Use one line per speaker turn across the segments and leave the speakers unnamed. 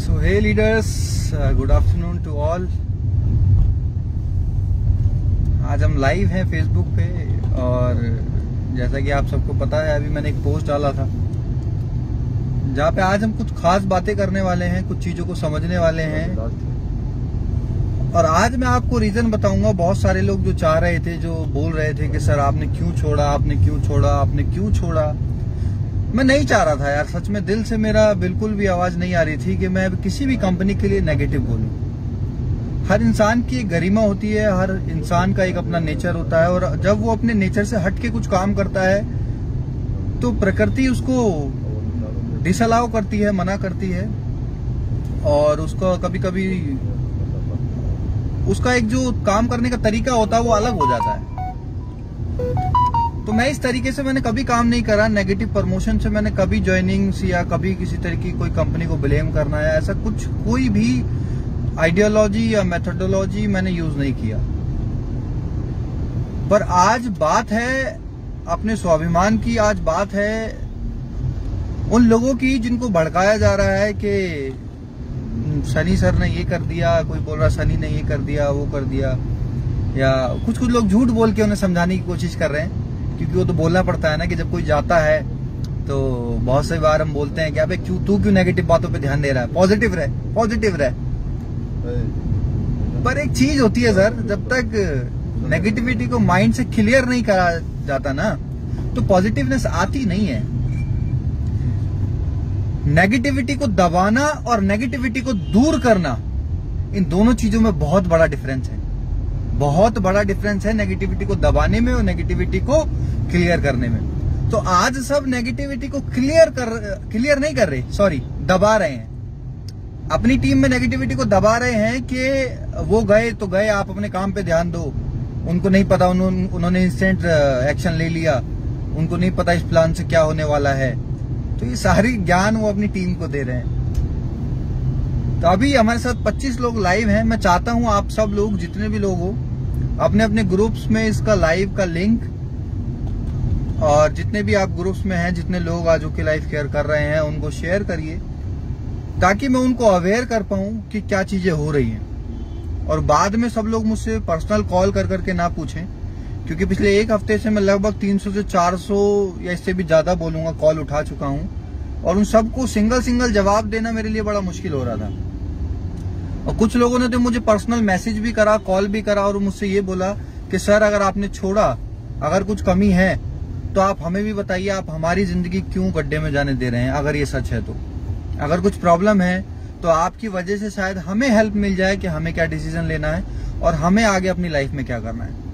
So hey leaders, good afternoon to all. आज हम live हैं फेसबुक पे और जैसा कि आप सबको पता है अभी मैंने एक पोस्ट डाला था जहाँ पे आज हम कुछ खास बातें करने वाले हैं, कुछ चीजों को समझने वाले हैं। और आज मैं आपको रीजन बताऊंगा। बहुत सारे लोग जो चाह रहे थे, जो बोल रहे थे कि सर आपने क्यों छोड़ा, आपने क्यों छोड़ा, आपने क्यों छोड़ा। मैं नहीं चाह रहा था यार, सच में दिल से मेरा बिल्कुल भी आवाज नहीं आ रही थी कि मैं किसी भी कंपनी के लिए नेगेटिव बोलूं। हर इंसान की एक गरिमा होती है, हर इंसान का एक अपना नेचर होता है और जब वो अपने नेचर से हट के कुछ काम करता है तो प्रकृति उसको डिसअलाउ करती है, मना करती है और उसको कभी कभी उसका एक जो काम करने का तरीका होता है वो अलग हो जाता है। तो मैं इस तरीके से मैंने कभी काम नहीं करा। नेगेटिव प्रमोशन से मैंने कभी ज्वाइनिंग्स या कभी किसी तरह की कोई कंपनी को ब्लेम करना या ऐसा कुछ कोई भी आइडियोलॉजी या मेथोडोलॉजी मैंने यूज नहीं किया। पर आज बात है अपने स्वाभिमान की, आज बात है उन लोगों की जिनको भड़काया जा रहा है कि सनी सर ने ये कर दिया, कोई बोल रहा सनी ने ये कर दिया, वो कर दिया, या कुछ लोग झूठ बोल के उन्हें समझाने की कोशिश कर रहे हैं। क्योंकि वो तो बोलना पड़ता है ना कि जब कोई जाता है तो बहुत से बार हम बोलते हैं कि अबे तू क्यों नेगेटिव बातों पे ध्यान दे रहा है, पॉजिटिव रहे, पॉजिटिव रहे। पर एक चीज होती है सर, जब तक नेगेटिविटी को माइंड से क्लियर नहीं करा जाता ना तो पॉजिटिवनेस आती नहीं है। नेगेटिविटी को दबाना और नेगेटिविटी को दूर करना, इन दोनों चीजों में बहुत बड़ा डिफरेंस है, बहुत बड़ा डिफरेंस है नेगेटिविटी को दबाने में और नेगेटिविटी को क्लियर करने में। तो आज सब नेगेटिविटी को क्लियर नहीं कर रहे, सॉरी, दबा रहे हैं। अपनी टीम में नेगेटिविटी को दबा रहे हैं कि वो गए तो गए, आप अपने काम पे ध्यान दो। उनको नहीं पता, उन्होंने इंस्टेंट एक्शन ले लिया, उनको नहीं पता इस प्लान से क्या होने वाला है। तो ये सारी ज्ञान वो अपनी टीम को दे रहे हैं। तो अभी हमारे साथ 25 लोग लाइव हैं। मैं चाहता हूं आप सब लोग, जितने भी लोग हो, अपने अपने ग्रुप्स में इसका लाइव का लिंक, और जितने भी आप ग्रुप्स में हैं, जितने लोग आज ओके लाइव केयर कर रहे हैं, उनको शेयर करिए ताकि मैं उनको अवेयर कर पाऊं कि क्या चीजें हो रही हैं। और बाद में सब लोग मुझसे पर्सनल कॉल कर करके ना पूछें, क्योंकि पिछले एक हफ्ते से मैं लगभग 300 से 400 या इससे भी ज्यादा बोलूंगा कॉल उठा चुका हूं और उन सबको सिंगल जवाब देना मेरे लिए बड़ा मुश्किल हो रहा था। और कुछ लोगों ने तो मुझे पर्सनल मैसेज भी करा, कॉल भी करा और मुझसे ये बोला कि सर अगर आपने छोड़ा, अगर कुछ कमी है तो आप हमें भी बताइए, आप हमारी जिंदगी क्यों गड्ढे में जाने दे रहे हैं। अगर ये सच है तो, अगर कुछ प्रॉब्लम है तो आपकी वजह से शायद हमें हेल्प मिल जाए कि हमें क्या डिसीजन लेना है और हमें आगे अपनी लाइफ में क्या करना है।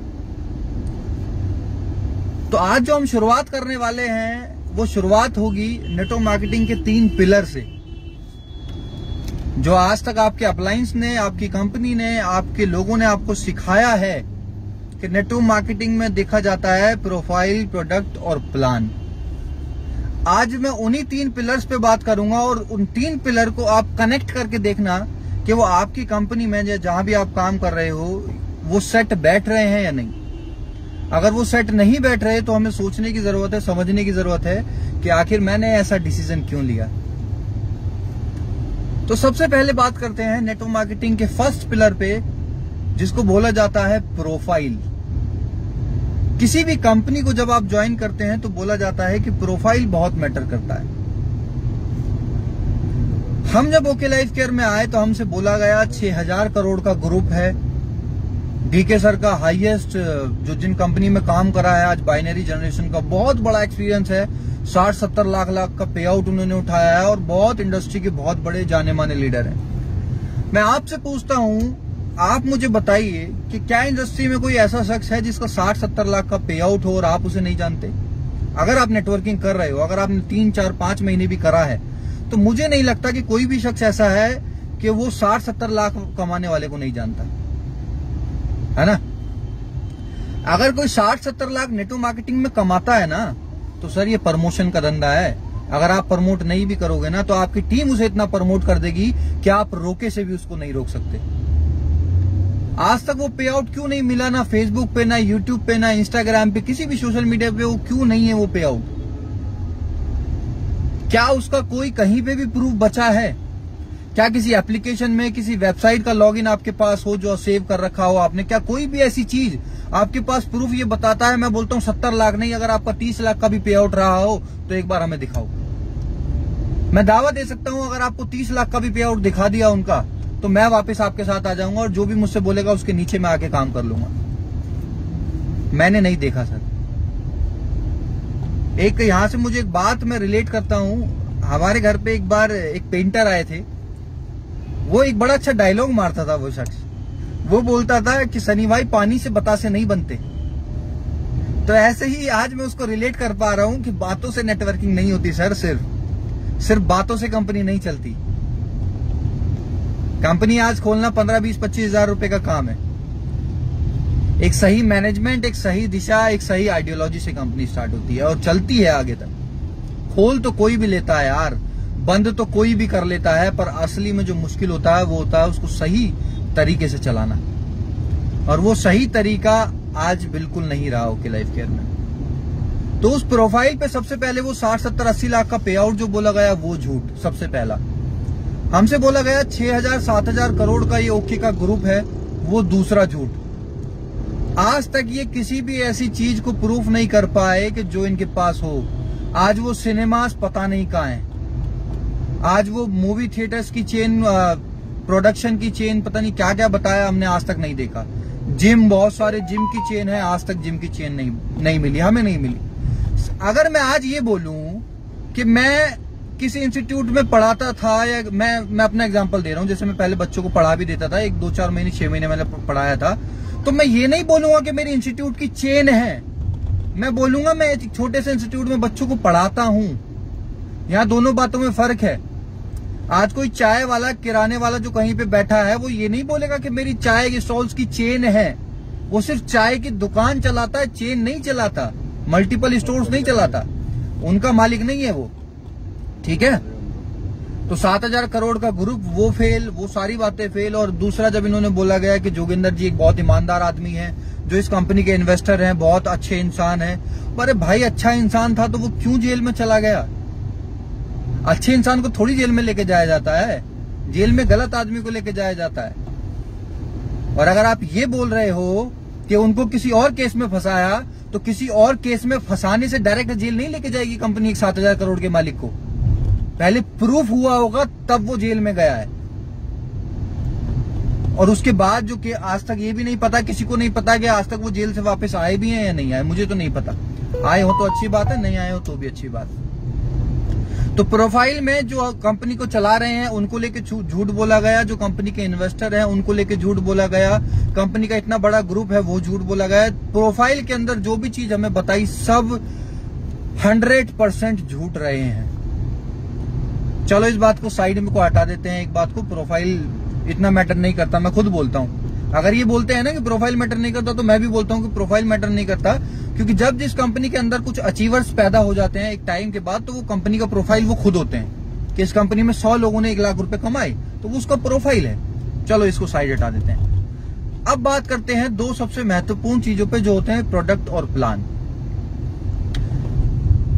तो आज जो हम शुरुआत करने वाले हैं वो शुरुआत होगी नेटवर्क मार्केटिंग के 3 पिलर से, जो आज तक आपके अपलायंस ने, आपकी कंपनी ने, आपके लोगों ने आपको सिखाया है कि नेटवर्क मार्केटिंग में देखा जाता है प्रोफाइल, प्रोडक्ट और प्लान। आज मैं उन्हीं 3 पिलर्स पे बात करूंगा और उन 3 पिलर को आप कनेक्ट करके देखना कि वो आपकी कंपनी में जहां भी आप काम कर रहे हो वो सेट बैठ रहे हैं या नहीं। अगर वो सेट नहीं बैठ रहे तो हमें सोचने की जरूरत है, समझने की जरूरत है कि आखिर मैंने ऐसा डिसीजन क्यों लिया। तो सबसे पहले बात करते हैं नेटवर्क मार्केटिंग के फर्स्ट पिलर पे, जिसको बोला जाता है प्रोफाइल। किसी भी कंपनी को जब आप ज्वाइन करते हैं तो बोला जाता है कि प्रोफाइल बहुत मैटर करता है। हम जब ओके लाइफ केयर में आए तो हमसे बोला गया 6000 करोड़ का ग्रुप है। डीके सर का हाईएस्ट, जो जिन कंपनी में काम करा है आज, बाइनरी जनरेशन का बहुत बड़ा एक्सपीरियंस है। 60-70 लाख का पे आउट उन्होंने उठाया है और बहुत इंडस्ट्री के बहुत बड़े जाने माने लीडर हैं। मैं आपसे पूछता हूं, आप मुझे बताइए कि क्या इंडस्ट्री में कोई ऐसा शख्स है जिसका 60-70 लाख का पे आउट हो और आप उसे नहीं जानते? अगर आप नेटवर्किंग कर रहे हो, अगर आपने 3, 4, 5 महीने भी करा है, तो मुझे नहीं लगता कि कोई भी शख्स ऐसा है कि वो 60-70 लाख कमाने वाले को नहीं जानता है ना। अगर कोई 60-70 लाख नेटवर्क मार्केटिंग में कमाता है ना तो सर ये प्रमोशन का धंधा है। अगर आप प्रमोट नहीं भी करोगे ना तो आपकी टीम उसे इतना प्रमोट कर देगी कि आप रोके से भी उसको नहीं रोक सकते। आज तक वो पे आउट क्यों नहीं मिला, ना फेसबुक पे, ना यूट्यूब पे, ना इंस्टाग्राम पे, किसी भी सोशल मीडिया पे वो क्यों नहीं है वो पे आउट? क्या उसका कोई कहीं पे भी प्रूफ बचा है? क्या किसी एप्लीकेशन में किसी वेबसाइट का लॉगिन आपके पास हो जो सेव कर रखा हो आपने? क्या कोई भी ऐसी चीज आपके पास प्रूफ ये बताता है? मैं बोलता हूं 70 लाख नहीं, अगर आपका 30 लाख का भी पे आउट रहा हो तो एक बार हमें दिखाओ। मैं दावा दे सकता हूं अगर आपको 30 लाख का भी पे आउट दिखा दिया उनका, तो मैं वापस आपके साथ आ जाऊंगा और जो भी मुझसे बोलेगा उसके नीचे मैं आके काम कर लूंगा। मैंने नहीं देखा सर। एक यहां से मुझे एक बात मैं रिलेट करता हूं। हमारे घर पे एक बार एक पेंटर आए थे, वो एक बड़ा अच्छा डायलॉग मारता था। वो शख्स वो बोलता था कि सनी भाई पानी से बतासे नहीं बनते। तो ऐसे ही आज मैं उसको रिलेट कर पा रहा हूं कि बातों से नेटवर्किंग नहीं होती सर। सिर्फ बातों से कंपनी नहीं चलती। कंपनी आज खोलना 15, 20, 25 हजार रुपए का काम है। एक सही मैनेजमेंट, एक सही दिशा, एक सही आइडियोलॉजी से कंपनी स्टार्ट होती है और चलती है आगे तक। खोल तो कोई भी लेता है यार, बंद तो कोई भी कर लेता है, पर असली में जो मुश्किल होता है वो होता है उसको सही तरीके से चलाना। और वो सही तरीका आज बिल्कुल नहीं रहा ओके लाइफ केयर में। तो उस प्रोफाइल पे सबसे पहले वो 60, 70, 80 लाख का पे आउट जो बोला गया वो झूठ सबसे पहला। हमसे बोला गया 6,000, 7,000 करोड़ का ये ओके का ग्रुप है, वो दूसरा झूठ। आज तक ये किसी भी ऐसी चीज को प्रूफ नहीं कर पाए कि जो इनके पास हो। आज वो सिनेमास पता नहीं कहां है, आज वो मूवी थिएटर्स की चेन, प्रोडक्शन की चेन, पता नहीं क्या क्या बताया, हमने आज तक नहीं देखा। जिम, बहुत सारे जिम की चेन है, आज तक जिम की चेन नहीं मिली, हमें नहीं मिली। अगर मैं आज ये बोलूं कि मैं किसी इंस्टीट्यूट में पढ़ाता था, या मैं अपना एग्जांपल दे रहा हूं, जैसे मैं पहले बच्चों को पढ़ा भी देता था, 1, 2, 4 महीने, 6 महीने मैंने पढ़ाया था, तो मैं ये नहीं बोलूंगा कि मेरी इंस्टीट्यूट की चेन है। मैं बोलूंगा मैं एक छोटे से इंस्टीट्यूट में बच्चों को पढ़ाता हूं। यहां दोनों बातों में फर्क है। आज कोई चाय वाला, किराने वाला जो कहीं पे बैठा है, वो ये नहीं बोलेगा कि मेरी चाय की स्टॉल्स की चेन है। वो सिर्फ चाय की दुकान चलाता है, चेन नहीं चलाता, मल्टीपल स्टोर्स नहीं चलाता, उनका मालिक नहीं है वो। ठीक है, तो 7,000 करोड़ का ग्रुप वो फेल, वो सारी बातें फेल। और दूसरा, जब इन्होंने बोला गया कि जोगिंदर जी एक बहुत ईमानदार आदमी है, जो इस कंपनी के इन्वेस्टर हैं, बहुत अच्छे इंसान हैं। अरे भाई, अच्छा इंसान था तो वो क्यों जेल में चला गया? अच्छे इंसान को थोड़ी जेल में लेके जाया जाता है, जेल में गलत आदमी को लेके जाया जाता है। और अगर आप ये बोल रहे हो कि उनको किसी और केस में फंसाया, तो किसी और केस में फंसाने से डायरेक्ट जेल नहीं लेके जाएगी कंपनी एक 7,000 करोड़ के मालिक को। पहले प्रूफ हुआ होगा तब वो जेल में गया है। और उसके बाद जो कि आज तक ये भी नहीं पता, किसी को नहीं पता कि आज तक वो जेल से वापस आए भी हैं या नहीं आए। मुझे तो नहीं पता, आए हो तो अच्छी बात है, नहीं आए हो तो भी अच्छी बात है। तो प्रोफाइल में जो कंपनी को चला रहे हैं उनको लेके झूठ बोला गया, जो कंपनी के इन्वेस्टर हैं उनको लेके झूठ बोला गया, कंपनी का इतना बड़ा ग्रुप है वो झूठ बोला गया। प्रोफाइल के अंदर जो भी चीज हमें बताई सब 100% झूठ रहे हैं। चलो इस बात को साइड में को हटा देते हैं, एक बात को, प्रोफाइल इतना मैटर नहीं करता। मैं खुद बोलता हूं, अगर ये बोलते हैं ना कि प्रोफाइल मैटर नहीं करता, तो मैं भी बोलता हूं कि प्रोफाइल मैटर नहीं करता। क्योंकि जब जिस कंपनी के अंदर कुछ अचीवर्स पैदा हो जाते हैं एक टाइम के बाद, तो वो कंपनी का प्रोफाइल वो खुद होते हैं कि इस कंपनी में 100 लोगों ने 1 लाख रुपए कमाए, तो वो उसका प्रोफाइल है। चलो इसको साइड हटा देते हैं। अब बात करते हैं 2 सबसे महत्वपूर्ण चीजों पे, जो होते हैं प्रोडक्ट और प्लान।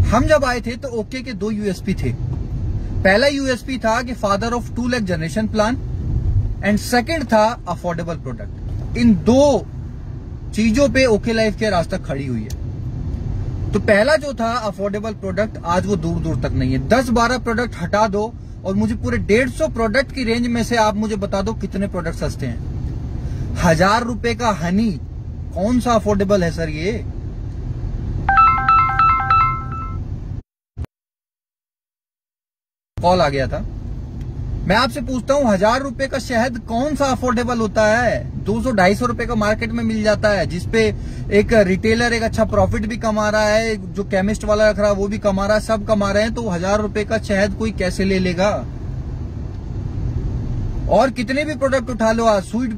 हम जब आए थे तो ओके के 2 यूएसपी थे। पहला यूएसपी था कि father of 2 lakh generation plan, and second था अफोर्डेबल प्रोडक्ट। इन 2 चीजों पे ओके लाइफ केयर आज तक खड़ी हुई है। तो पहला जो था अफोर्डेबल प्रोडक्ट, आज वो दूर दूर तक नहीं है। 10-12 प्रोडक्ट हटा दो और मुझे पूरे 150 प्रोडक्ट की रेंज में से आप मुझे बता दो कितने प्रोडक्ट सस्ते हैं। 1,000 रुपए का हनी कौन सा अफोर्डेबल है सर? ये कॉल आ गया था। मैं आपसे पूछता हूं, 1,000 रुपए का शहद कौन सा अफोर्डेबल होता है? 200-250 रुपए का मार्केट में मिल जाता है, जिसपे एक रिटेलर एक अच्छा प्रॉफिट भी कमा रहा है, जो केमिस्ट वाला रख रहा है वो भी कमा रहा है, सब कमा रहे हैं। तो 1,000 रुपए का शहद कोई कैसे ले लेगा? और कितने भी प्रोडक्ट उठा लो, आज स्वीट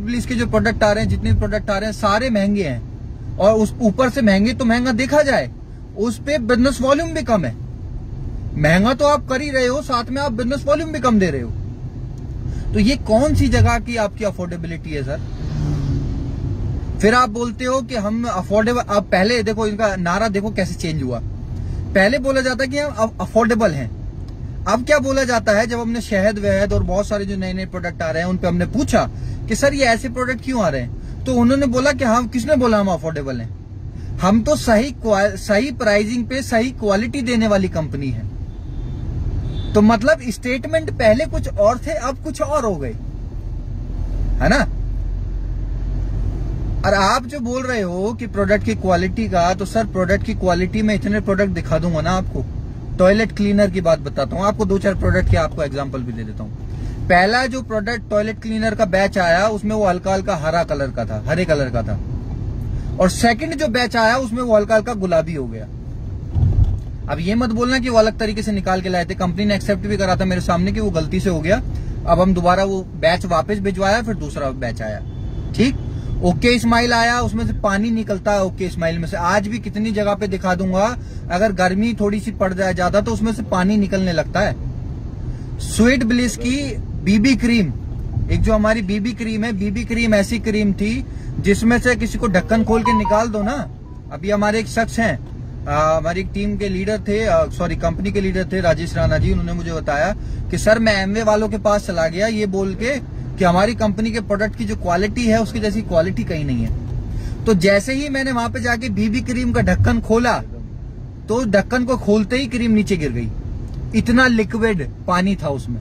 ब्लिस के जो प्रोडक्ट आ रहे हैं, जितने भी प्रोडक्ट आ रहे हैं, सारे महंगे हैं। और उस ऊपर से महंगे तो महंगा देखा जाए, उस पे बिजनेस वॉल्यूम भी कम है। महंगा तो आप कर ही रहे हो, साथ में आप बिजनेस वॉल्यूम भी कम दे रहे हो। तो ये कौन सी जगह की आपकी अफोर्डेबिलिटी है सर? फिर आप बोलते हो कि हम अफोर्डेबल। अब पहले देखो, इनका नारा देखो कैसे चेंज हुआ। पहले बोला जाता कि हम अफोर्डेबल हैं, अब क्या बोला जाता है, जब हमने शहद वहद और बहुत सारे जो नए नए प्रोडक्ट आ रहे हैं उन पे हमने पूछा कि सर ये ऐसे प्रोडक्ट क्यों आ रहे हैं, तो उन्होंने बोला कि हम, किसने बोला हम अफोर्डेबल हैं, हम तो सही प्राइसिंग पे सही क्वालिटी देने वाली कंपनी है। तो मतलब स्टेटमेंट पहले कुछ और थे, अब कुछ और हो गए, है ना। और आप जो बोल रहे हो कि प्रोडक्ट की क्वालिटी का, तो सर प्रोडक्ट की क्वालिटी में इतने प्रोडक्ट दिखा दूंगा ना आपको। टॉयलेट क्लीनर की बात बताता हूँ आपको, 2-4 प्रोडक्ट के आपको एग्जांपल भी दे देता हूँ। पहला जो प्रोडक्ट टॉयलेट क्लीनर का बैच आया उसमें वो हल्का हल्का हरे कलर का था, और सेकंड जो बैच आया उसमें वो हल्का हल्का गुलाबी हो गया। अब ये मत बोलना कि वो अलग तरीके से निकाल के लाए थे, कंपनी ने एक्सेप्ट भी करा था मेरे सामने कि वो गलती से हो गया। अब हम दोबारा वो बैच वापस भिजवाया, फिर दूसरा बैच आया, ठीक। ओके स्माइल आया, उसमें से पानी निकलता है ओके स्माइल में से, आज भी कितनी जगह पे दिखा दूंगा, अगर गर्मी थोड़ी सी पड़ जाए ज्यादा तो उसमें से पानी निकलने लगता है। स्वीट ब्लिस की बीबी क्रीम, एक जो हमारी बीबी क्रीम है, बीबी क्रीम ऐसी क्रीम थी जिसमें से किसी को ढक्कन खोल के निकाल दो ना। अभी हमारे एक शख्स हैं, हमारी एक टीम के लीडर थे, सॉरी कंपनी के लीडर थे, राजेश राणा जी, उन्होंने मुझे बताया कि सर मैं एमवे वालों के पास चला गया ये बोल के कि हमारी कंपनी के प्रोडक्ट की जो क्वालिटी है उसकी जैसी क्वालिटी कहीं नहीं है। तो जैसे ही मैंने वहां पे जाके बीबी क्रीम का ढक्कन खोला तो ढक्कन को खोलते ही क्रीम नीचे गिर गई, इतना लिक्विड पानी था उसमें।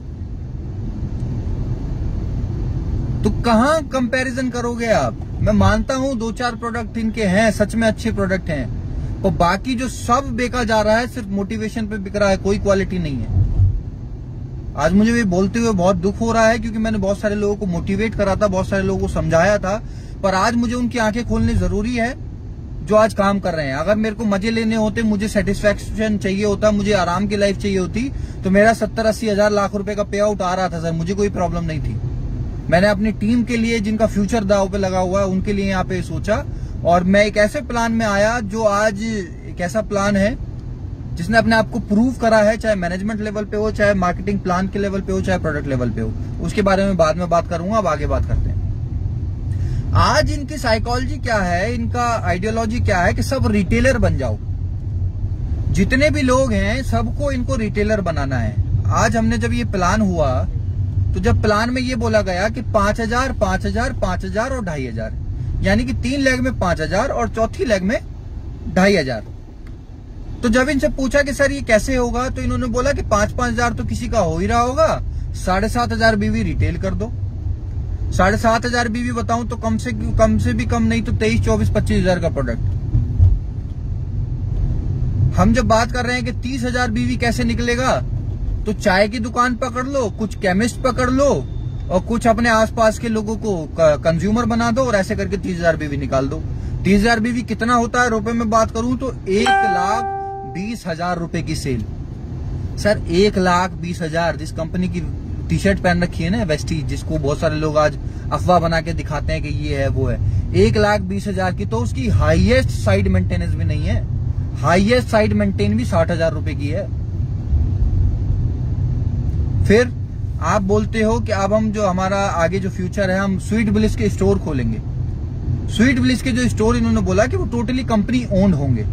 तो कहां कंपैरिजन करोगे आप। मैं मानता हूं 2-4 प्रोडक्ट इनके हैं, सच में अच्छे प्रोडक्ट हैं, और बाकी जो सब बेचा जा रहा है सिर्फ मोटिवेशन पे बिक रहा है, कोई क्वालिटी नहीं है। आज मुझे ये बोलते हुए बहुत दुख हो रहा है क्योंकि मैंने बहुत सारे लोगों को मोटिवेट करा था, बहुत सारे लोगों को समझाया था, पर आज मुझे उनकी आंखें खोलनी जरूरी है जो आज काम कर रहे हैं। अगर मेरे को मजे लेने होते, मुझे सेटिस्फेक्शन चाहिए होता, मुझे आराम की लाइफ चाहिए होती, तो मेरा 70-80 हजार लाख रुपए का पे आउट आ रहा था सर, मुझे कोई प्रॉब्लम नहीं थी। मैंने अपनी टीम के लिए, जिनका फ्यूचर दांव पे लगा हुआ है, उनके लिए यहाँ पे सोचा, और मैं एक ऐसे प्लान में आया जो आज एक ऐसा प्लान है जिसने अपने आप को प्रूव करा है, चाहे मैनेजमेंट लेवल पे हो, चाहे मार्केटिंग प्लान के लेवल पे हो, चाहे प्रोडक्ट लेवल पे हो। उसके बारे में बाद में बात करूंगा, अब आगे बात करते हैं। आज इनकी साइकोलॉजी क्या है, इनका आइडियोलॉजी क्या है कि सब रिटेलर बन जाओ। जितने भी लोग हैं सबको इनको रिटेलर बनाना है। आज हमने जब ये प्लान हुआ तो जब प्लान में ये बोला गया कि 5,000, 5,000, 5,000 और 2,500, यानी कि 3 लेग में 5,000 और चौथी लेग में 2,500। तो जब इनसे पूछा कि सर ये कैसे होगा, तो इन्होंने बोला कि 5,000 तो किसी का हो ही रहा होगा, 7,500 बीवी रिटेल कर दो। 7,500 बीवी बताऊं तो कम से भी कम नहीं तो 23, 24, 25 हजार का प्रोडक्ट। हम जब बात कर रहे हैं कि 30,000 बीवी कैसे निकलेगा, तो चाय की दुकान पकड़ लो, कुछ केमिस्ट पकड़ लो, और कुछ अपने आसपास के लोगों को कंज्यूमर बना दो, और ऐसे करके 30,000 बीवी निकाल दो। 30,000 बीवी कितना होता है रुपए में बात करूं तो 1,20,000 रुपए की सेल। सर 1,20,000, जिस कंपनी की टी शर्ट पहन रखी है ना वेस्टीज, जिसको बहुत सारे लोग आज अफवाह बना के दिखाते हैं कि ये है वो है, 1,20,000 की, तो उसकी हाईएस्ट साइड मेंटेनेंस भी नहीं है। हाईएस्ट साइड मेंटेन भी 60,000 रुपए की है। फिर आप बोलते हो कि अब हम जो हमारा आगे जो फ्यूचर है, हम स्वीट ब्लिस के स्टोर खोलेंगे। स्वीट ब्लिस के जो स्टोर इन्होंने बोला कि वो टोटली कंपनी ओन्ड होंगे।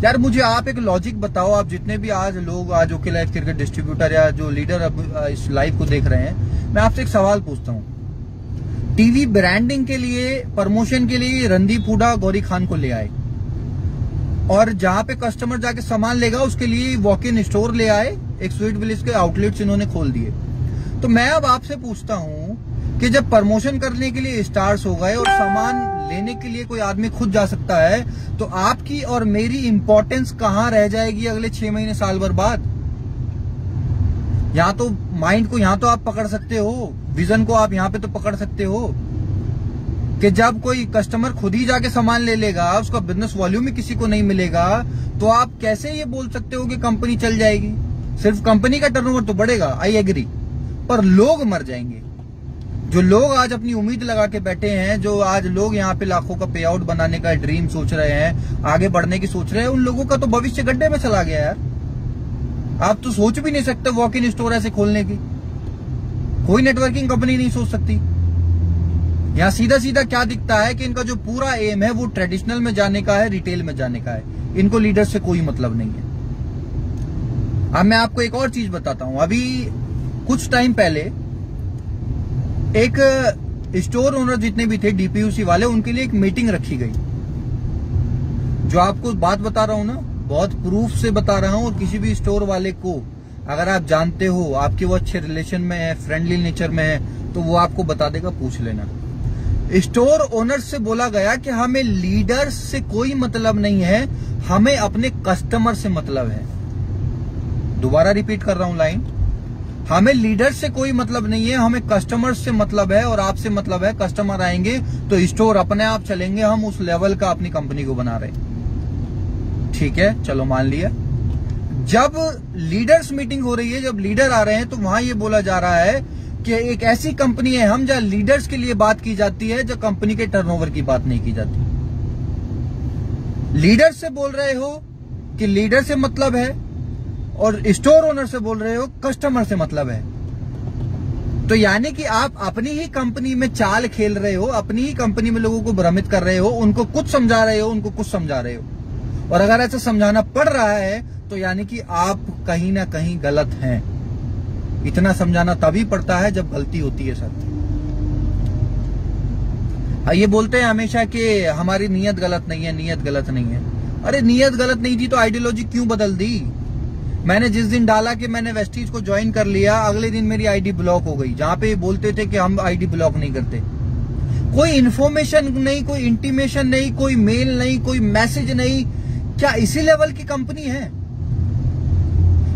यार मुझे आप एक लॉजिक बताओ, आप जितने भी आज लोग आज ओके लाइफ क्रिकेट डिस्ट्रीब्यूटर या जो लीडर अब इस लाइव को देख रहे हैं, मैं आपसे एक सवाल पूछता हूं। टीवी ब्रांडिंग के लिए, प्रमोशन के लिए रणदीप हुड्डा गौरी खान को ले आए, और जहां पे कस्टमर जाके सामान लेगा उसके लिए वॉक इन स्टोर ले आए, एक स्वीट ब्लिस के आउटलेट्स इन्होंने खोल दिए। तो मैं अब आपसे पूछता हूं कि जब प्रमोशन करने के लिए स्टार्स हो गए और सामान लेने के लिए कोई आदमी खुद जा सकता है, तो आपकी और मेरी इंपॉर्टेंस कहां रह जाएगी अगले 6 महीने साल भर बाद। यहां तो माइंड को यहां तो आप पकड़ सकते हो, विजन को आप यहां पे तो पकड़ सकते हो कि जब कोई कस्टमर खुद ही जाके सामान ले लेगा, उसका बिजनेस वॉल्यूम ही किसी को नहीं मिलेगा, तो आप कैसे ये बोल सकते हो कि कंपनी चल जाएगी। सिर्फ कंपनी का टर्नओवर तो बढ़ेगा, आई एग्री, पर लोग मर जाएंगे। जो लोग आज अपनी उम्मीद लगा के बैठे हैं, जो आज लोग यहाँ पे लाखों का पे आउट बनाने का ड्रीम सोच रहे हैं, आगे बढ़ने की सोच रहे हैं, उन लोगों का तो भविष्य गड्ढे में चला गया यार। आप तो सोच भी नहीं सकते वॉक इन स्टोर ऐसे खोलने की, कोई नेटवर्किंग कंपनी नहीं सोच सकती। यहाँ सीधा सीधा क्या दिखता है कि इनका जो पूरा एम है वो ट्रेडिशनल में जाने का है, रिटेल में जाने का है। इनको लीडर से कोई मतलब नहीं है। अब मैं आपको एक और चीज बताता हूं। अभी कुछ टाइम पहले एक स्टोर ओनर जितने भी थे डीपीयूसी वाले, उनके लिए एक मीटिंग रखी गई। जो आपको बात बता रहा हूं ना, बहुत प्रूफ से बता रहा हूं। और किसी भी स्टोर वाले को अगर आप जानते हो, आपके वो अच्छे रिलेशन में है, फ्रेंडली नेचर में है, तो वो आपको बता देगा, पूछ लेना। स्टोर ओनर से बोला गया कि हमें लीडर्स से कोई मतलब नहीं है, हमें अपने कस्टमर से मतलब है। दोबारा रिपीट कर रहा हूं लाइन, हमें लीडर से कोई मतलब नहीं है, हमें कस्टमर से मतलब है और आपसे मतलब है। कस्टमर आएंगे तो स्टोर अपने आप चलेंगे, हम उस लेवल का अपनी कंपनी को बना रहे हैं। ठीक है, चलो मान लिया। जब लीडर्स मीटिंग हो रही है, जब लीडर आ रहे हैं, तो वहां ये बोला जा रहा है कि एक ऐसी कंपनी है हम जहां लीडर्स के लिए बात की जाती है, जो कंपनी के टर्नओवर की बात नहीं की जाती। लीडर से बोल रहे हो कि लीडर से मतलब है, और स्टोर ओनर से बोल रहे हो कस्टमर से मतलब है। तो यानी कि आप अपनी ही कंपनी में चाल खेल रहे हो, अपनी ही कंपनी में लोगों को भ्रमित कर रहे हो, उनको कुछ समझा रहे हो, उनको कुछ समझा रहे हो। और अगर ऐसा समझाना पड़ रहा है तो यानी कि आप कहीं ना कहीं गलत हैं। इतना समझाना तभी पड़ता है जब गलती होती है सर। ये बोलते हैं हमेशा कि हमारी नीयत गलत नहीं है, नीयत गलत नहीं है। अरे नीयत गलत नहीं थी तो आइडियोलॉजी क्यों बदल दी? मैंने जिस दिन डाला कि मैंने वेस्टीज को ज्वाइन कर लिया, अगले दिन मेरी आईडी ब्लॉक हो गई। जहां पे बोलते थे कि हम आईडी ब्लॉक नहीं करते, कोई इन्फॉर्मेशन नहीं, कोई इंटीमेशन नहीं, कोई मेल नहीं, कोई मैसेज नहीं। क्या इसी लेवल की कंपनी है?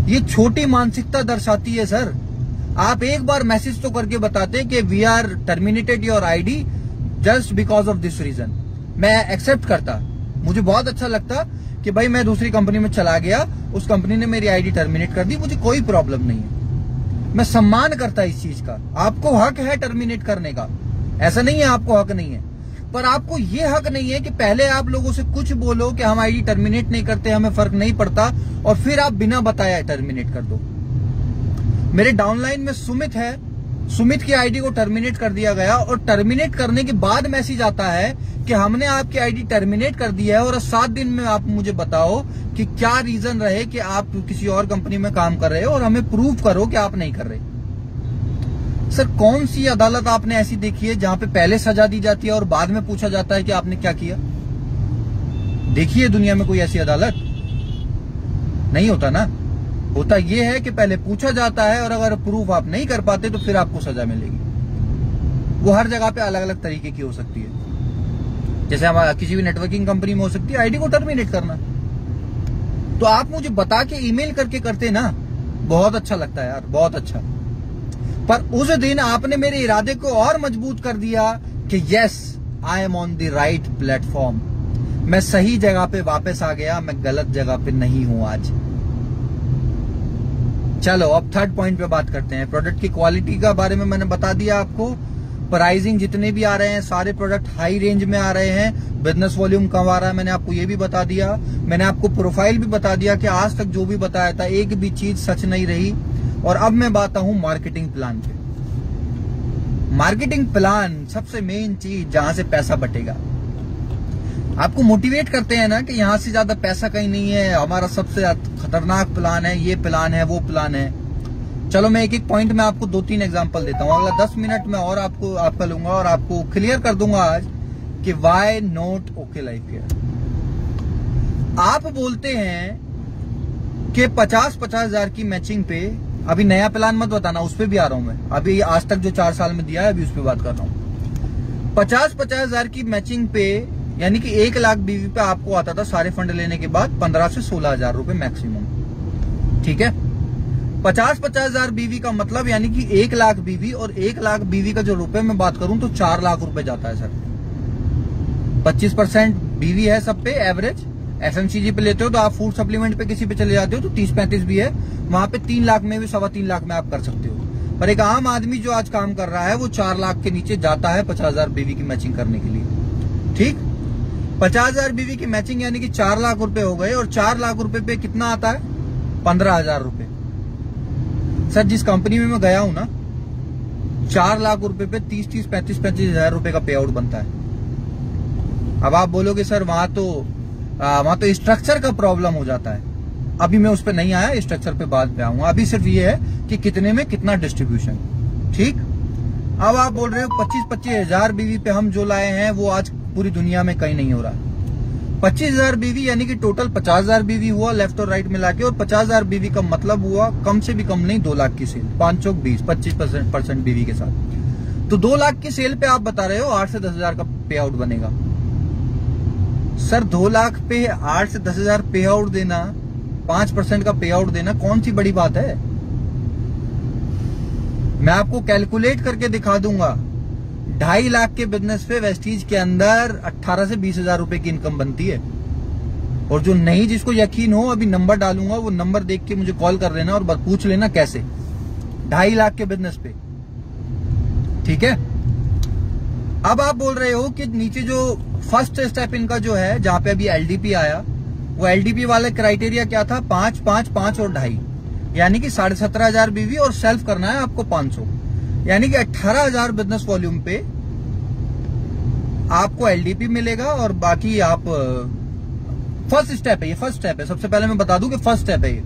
ये छोटी मानसिकता दर्शाती है सर। आप एक बार मैसेज तो करके बताते कि we are terminated your ID just because of this reason, मैं एक्सेप्ट करता। मुझे बहुत अच्छा लगता कि भाई मैं दूसरी कंपनी में चला गया, उस कंपनी ने मेरी आईडी टर्मिनेट कर दी, मुझे कोई प्रॉब्लम नहीं है। मैं सम्मान करता इस चीज का। आपको हक है टर्मिनेट करने का, ऐसा नहीं है आपको हक नहीं है। पर आपको ये हक नहीं है कि पहले आप लोगों से कुछ बोलो कि हम आईडी टर्मिनेट नहीं करते, हमें फर्क नहीं पड़ता, और फिर आप बिना बताए टर्मिनेट कर दो। मेरे डाउनलाइन में सुमित है, सुमित की आईडी को टर्मिनेट कर दिया गया, और टर्मिनेट करने के बाद मैसेज आता है कि हमने आपकी आईडी टर्मिनेट कर दी है, और 7 दिन में आप मुझे बताओ कि क्या रीजन रहे कि आप किसी और कंपनी में काम कर रहे हो, और हमें प्रूव करो कि आप नहीं कर रहे। सर कौन सी अदालत आपने ऐसी देखी है जहां पे पहले सजा दी जाती है और बाद में पूछा जाता है कि आपने क्या किया? देखिए दुनिया में कोई ऐसी अदालत नहीं होता ना। होता यह है कि पहले पूछा जाता है, और अगर प्रूफ आप नहीं कर पाते तो फिर आपको सजा मिलेगी। वो हर जगह पे अलग अलग तरीके की हो सकती है। जैसे हमारा किसी भी नेटवर्किंग कंपनी में हो सकती है आईडी को टर्मिनेट करना। तो आप मुझे बता के ईमेल करके करते ना, बहुत अच्छा लगता है यार, बहुत अच्छा। पर उस दिन आपने मेरे इरादे को और मजबूत कर दिया कि yes I am on the right platform. मैं सही जगह पे वापस आ गया, मैं गलत जगह पे नहीं हूं आज। चलो अब थर्ड पॉइंट पे बात करते हैं। प्रोडक्ट की क्वालिटी का बारे में मैंने बता दिया आपको। प्राइसिंग जितने भी आ रहे हैं सारे प्रोडक्ट हाई रेंज में आ रहे हैं। बिजनेस वॉल्यूम कम आ रहा है, मैंने आपको ये भी बता दिया। मैंने आपको प्रोफाइल भी बता दिया कि आज तक जो भी बताया था एक भी चीज सच नहीं रही। और अब मैं बात हूं मार्केटिंग प्लान पे। मार्केटिंग प्लान सबसे मेन चीज जहां से पैसा बटेगा। आपको मोटिवेट करते हैं ना कि यहां से ज्यादा पैसा कहीं नहीं है, हमारा सबसे खतरनाक प्लान है, ये प्लान है, वो प्लान है। चलो मैं एक एक पॉइंट में आपको 2-3 एग्जांपल देता हूं। अगला 10 मिनट में और आपका लूंगा और आपको क्लियर कर दूंगा आज कि why not okay life care. आप बोलते हैं कि 50-50 हजार की मैचिंग पे, अभी नया प्लान मत बताना, उस पर भी आ रहा हूं मैं। अभी आज तक जो 4 साल में दिया है अभी उस पर बात कर रहा हूं। 50-50 हजार की मैचिंग पे यानी कि 1 लाख बीवी पे आपको आता था सारे फंड लेने के बाद 15 से 16 हजार रुपए मैक्सिमम। ठीक है, 50-50 हजार बीवी का मतलब यानी कि 1 लाख बीवी, और 1 लाख बीवी का जो रुपए में बात करूं तो 4 लाख रुपए जाता है सर। 25% बीवी है सब पे एवरेज। एफएमसीजी पे लेते हो तो आप फूड सप्लीमेंट पे किसी पे चले जाते हो तो 30-35 भी है, वहां पे 3 लाख में भी 3.25 लाख में आप कर सकते हो। पर एक आम आदमी जो आज काम कर रहा है वो 4 लाख के नीचे जाता है 50 हजार बीवी की मैचिंग करने के लिए। ठीक, 50 हजार बीवी की मैचिंग यानी कि 4 लाख रुपए हो गए, और 4 लाख रुपए पे कितना आता है? 15 हजार रुपए। सर जिस कंपनी में मैं गया हूं ना, 4 लाख रुपए पे 30-30, 35-35 हजार रुपए का पे आउट बनता है। अब आप बोलोगे सर वहां तो स्ट्रक्चर का प्रॉब्लम हो जाता है। अभी मैं उस पर नहीं आया, स्ट्रक्चर पे बाद पे आऊंगा। अभी सिर्फ ये है कि कितने में कितना डिस्ट्रीब्यूशन। ठीक, अब आप बोल रहे हो 25-25 हजार बीवी पे हम जो लाए हैं वो आज पूरी दुनिया में कहीं नहीं हो रहा। 25,000 बीवी यानी कि टोटल 50,000 बीवी हुआ लेफ्ट और राइट मिला के, और 50,000 बीवी का मतलब हुआ कम से भी कम नहीं 2 लाख की सेल, 5 चौक 20, 25% बीवी के साथ। तो 2 लाख की सेल पे आप बता रहे हो 8 से 10 हजार का पे आउट बनेगा। सर 2 लाख पे 8 से 10 हजार पे आउट देना, 5% का पे आउट देना कौन सी बड़ी बात है? मैं आपको कैलकुलेट करके दिखा दूंगा। 2.5 लाख के बिजनेस पे वेस्टीज के अंदर 18 से 20 हजार रुपए की इनकम बनती है। और जो नहीं, जिसको यकीन हो, अभी नंबर डालूंगा, वो नंबर देख के मुझे कॉल कर लेना और पूछ लेना कैसे। 2.5 लाख के बिजनेस पे, ठीक है। अब आप बोल रहे हो कि नीचे जो फर्स्ट स्टेप इनका जो है, जहां पे अभी एलडीपी आया, वो एलडीपी वाला क्राइटेरिया क्या था? 5, 5, 5 और 2.5, यानी कि 17,500 बीवी, और सेल्फ करना है आपको 500, यानी कि 18,000 बिजनेस वॉल्यूम पे आपको एलडीपी मिलेगा। और बाकी आप फर्स्ट स्टेप है, ये फर्स्ट स्टेप है। सबसे पहले मैं बता दूं कि फर्स्ट स्टेप है ये।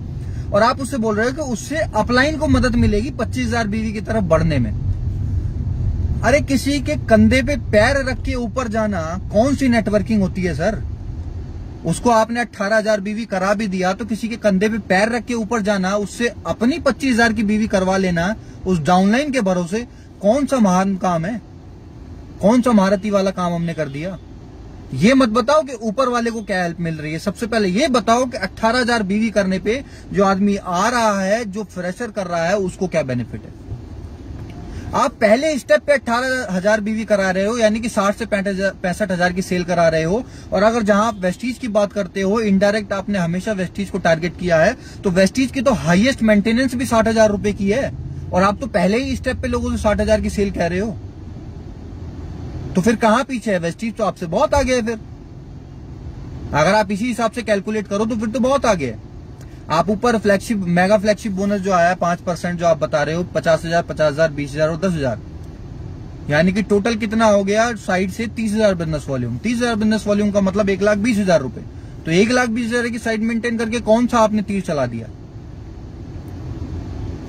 और आप उससे बोल रहे हो कि उससे अपलाइन को मदद मिलेगी 25,000 बीवी की तरफ बढ़ने में। अरे किसी के कंधे पे पैर रख के ऊपर जाना कौन सी नेटवर्किंग होती है सर? उसको आपने 18,000 बीवी करा भी दिया, तो किसी के कंधे पे पैर रख के ऊपर जाना, उससे अपनी 25,000 की बीवी करवा लेना उस डाउनलाइन के भरोसे, कौन सा महान काम है? कौन सा महारती वाला काम हमने कर दिया? ये मत बताओ कि ऊपर वाले को क्या हेल्प मिल रही है। सबसे पहले ये बताओ कि 18,000 बीवी करने पे जो आदमी आ रहा है, जो फ्रेशर कर रहा है, उसको क्या बेनिफिट है। आप पहले स्टेप पे 18,000 बीवी करा रहे हो, यानी कि 60 से 65,000 की सेल करा रहे हो। और अगर जहां आप वेस्टीज की बात करते हो, इनडायरेक्ट आपने हमेशा वेस्टीज को टारगेट किया है, तो वेस्टीज की तो हाईएस्ट मेंटेनेंस भी 60,000 रुपए की है, और आप तो पहले ही स्टेप पे लोगों से 60,000 की सेल कह रहे हो। तो फिर कहां पीछे है? वेस्टीज तो आपसे बहुत आगे है। फिर अगर आप इसी हिसाब से कैलकुलेट करो तो फिर तो बहुत आगे है। आप ऊपर फ्लैगशिप, मेगा फ्लैगशिप बोनस जो आया 5% जो आप बता रहे हो, 50,000, 50,000, 20,000 और 10,000, यानी कि टोटल कितना हो गया साइड से? 30,000 बिजनेस वॉल्यूम। 30,000 बिजनेस वॉल्यूम का मतलब 1,20,000 रुपए। तो 1,20,000 की साइड मेंटेन करके कौन सा आपने तीर चला दिया?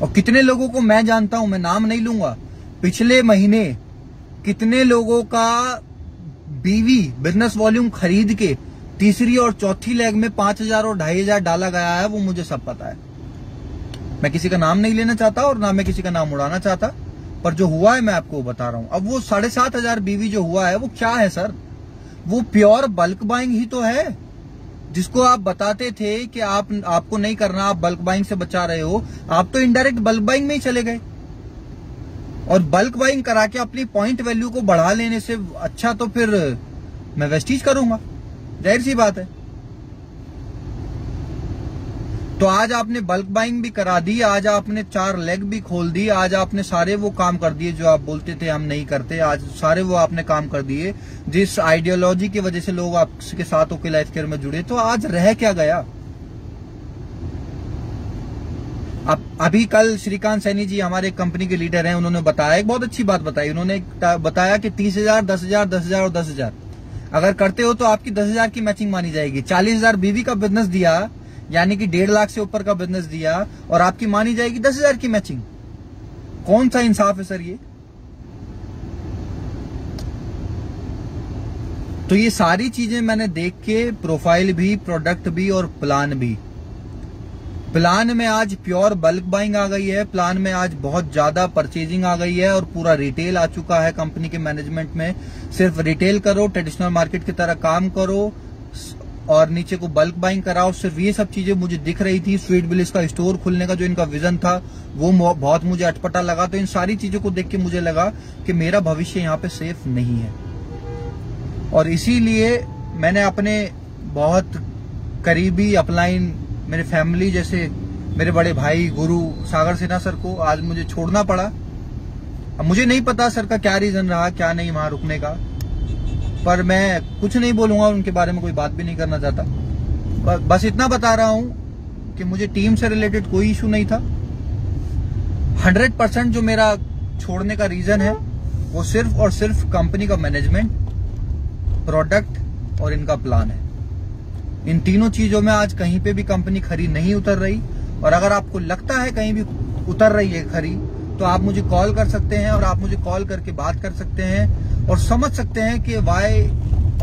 और कितने लोगों को मैं जानता हूं, मैं नाम नहीं लूंगा, पिछले महीने कितने लोगों का बीवी बिजनेस वॉल्यूम खरीद के तीसरी और चौथी लेग में 5,000 और 2,500 डाला गया है, वो मुझे सब पता है। मैं किसी का नाम नहीं लेना चाहता और ना मैं किसी का नाम उड़ाना चाहता, पर जो हुआ है मैं आपको बता रहा हूं। अब वो 7,500 बीवी जो हुआ है वो क्या है सर? वो प्योर बल्क बाइंग ही तो है, जिसको आप बताते थे कि आपको नहीं करना, आप बल्क बाइंग से बचा रहे हो। आप तो इनडायरेक्ट बल्क बाइंग में ही चले गए, और बल्क बाइंग करा के अपनी पॉइंट वैल्यू को बढ़ा लेने से अच्छा तो फिर मैं वेस्टीज करूंगा, जाहिर सी बात है। तो आज आपने बल्क बाइंग भी करा दी, आज आपने 4 लेग भी खोल दी, आज आपने सारे वो काम कर दिए जो आप बोलते थे हम नहीं करते। आज सारे वो आपने काम कर दिए जिस आइडियोलॉजी की वजह से लोग आपके साथ ओके लाइफ केयर में जुड़े। तो आज रह क्या गया? अभी कल श्रीकांत सैनी जी हमारे कंपनी के लीडर हैं, उन्होंने बताया, एक बहुत अच्छी बात बताई। उन्होंने बताया कि 30,000, 10,000, 10,000 और 10,000 अगर करते हो तो आपकी 10,000 की मैचिंग मानी जाएगी। 40,000 बीवी का बिजनेस दिया, यानी कि 1.5 लाख से ऊपर का बिजनेस दिया, और आपकी मानी जाएगी 10,000 की मैचिंग। कौन सा इंसाफ है सर ये? तो ये सारी चीजें मैंने देख के, प्रोफाइल भी, प्रोडक्ट भी और प्लान भी। प्लान में आज प्योर बल्क बाइंग आ गई है, प्लान में आज बहुत ज्यादा परचेजिंग आ गई है, और पूरा रिटेल आ चुका है कंपनी के मैनेजमेंट में। सिर्फ रिटेल करो, ट्रेडिशनल मार्केट की तरह काम करो, और नीचे को बल्क बाइंग कराओ। सिर्फ ये सब चीजें मुझे दिख रही थी। स्वीट विलेज का स्टोर खुलने का जो इनका विजन था वो बहुत मुझे अटपटा लगा। तो इन सारी चीजों को देख के मुझे लगा कि मेरा भविष्य यहाँ पे सेफ नहीं है, और इसीलिए मैंने अपने बहुत करीबी अपलाइन, मेरे फैमिली जैसे मेरे बड़े भाई गुरु सागर सिन्हा सर को आज मुझे छोड़ना पड़ा। अब मुझे नहीं पता सर का क्या रीजन रहा, क्या नहीं वहां रुकने का, पर मैं कुछ नहीं बोलूंगा, उनके बारे में कोई बात भी नहीं करना चाहता। बस इतना बता रहा हूं कि मुझे टीम से रिलेटेड कोई इशू नहीं था। 100% जो मेरा छोड़ने का रीजन है वो सिर्फ और सिर्फ कंपनी का मैनेजमेंट, प्रोडक्ट और इनका प्लान है। इन तीनों चीजों में आज कहीं पे भी कंपनी खरी नहीं उतर रही, और अगर आपको लगता है कहीं भी उतर रही है खरी, तो आप मुझे कॉल कर सकते हैं, और आप मुझे कॉल करके बात कर सकते हैं और समझ सकते हैं कि वाई,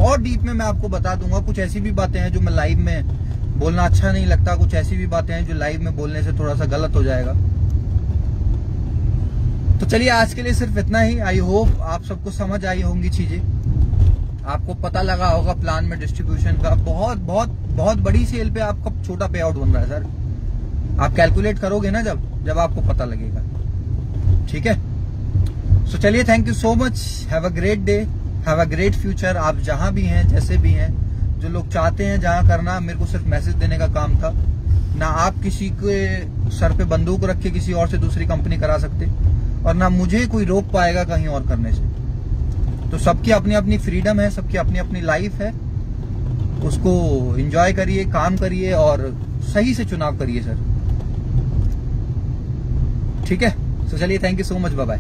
और डीप में मैं आपको बता दूंगा। कुछ ऐसी भी बातें हैं जो मैं लाइव में बोलना अच्छा नहीं लगता, कुछ ऐसी भी बातें हैं जो लाइव में बोलने से थोड़ा सा गलत हो जाएगा। तो चलिए आज के लिए सिर्फ इतना ही। आई होप आप सबको समझ आई होंगी चीजें, आपको पता लगा होगा प्लान में डिस्ट्रीब्यूशन का। बहुत बहुत बहुत बड़ी सेल पे आपका छोटा पे आउट बन रहा है सर। आप कैलकुलेट करोगे ना जब आपको पता लगेगा। ठीक है, सो चलिए, thank you so much, have a great day, have a great future. आप जहां भी हैं, जैसे भी हैं, जो लोग चाहते हैं जहां करना, मेरे को सिर्फ मैसेज देने का काम था ना। आप किसी के सर पे बंदूक रख के किसी और से दूसरी कंपनी करा सकते, और ना मुझे कोई रोक पाएगा कहीं और करने से। तो सबकी अपनी अपनी फ्रीडम है, सबकी अपनी अपनी लाइफ है, उसको एंजॉय करिए, काम करिए और सही से चुनाव करिए सर। ठीक है, तो चलिए, thank you so much, bye bye.